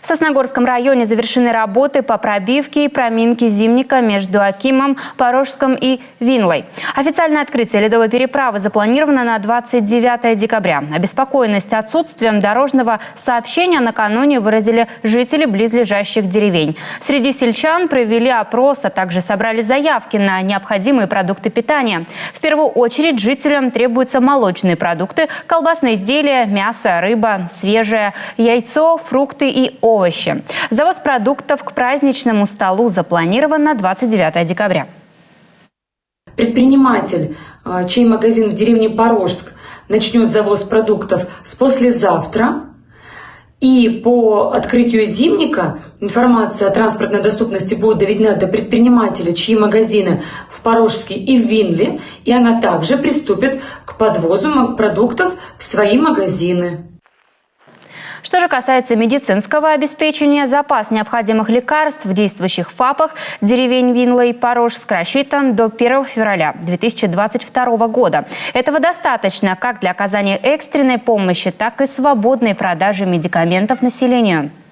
В Сосногорском районе завершены работы по пробивке и проминке зимника между Акимом, Порожском и Винлой. Официальное открытие ледовой переправы запланировано на 29 декабря. Обеспокоенность отсутствием дорожного сообщения накануне выразили жители близлежащих деревень. Среди сельчан провели опрос, а также собрали заявки на необходимые продукты питания. В первую очередь жителям требуются молочные продукты, колбасные изделия, мясо, рыба, свежее, яйцо, фрукты и овощи. Завоз продуктов к праздничному столу запланирован на 29 декабря. Предприниматель, чей магазин в деревне Порожск начнет завоз продуктов с послезавтра. И по открытию зимника информация о транспортной доступности будет доведена до предпринимателя, чьи магазины в Порожске и в Винле, и она также приступит к подвозу продуктов в свои магазины. Что же касается медицинского обеспечения, запас необходимых лекарств в действующих ФАПах деревень Винла и Порожск рассчитан до 1 февраля 2022 года. Этого достаточно как для оказания экстренной помощи, так и свободной продажи медикаментов населению.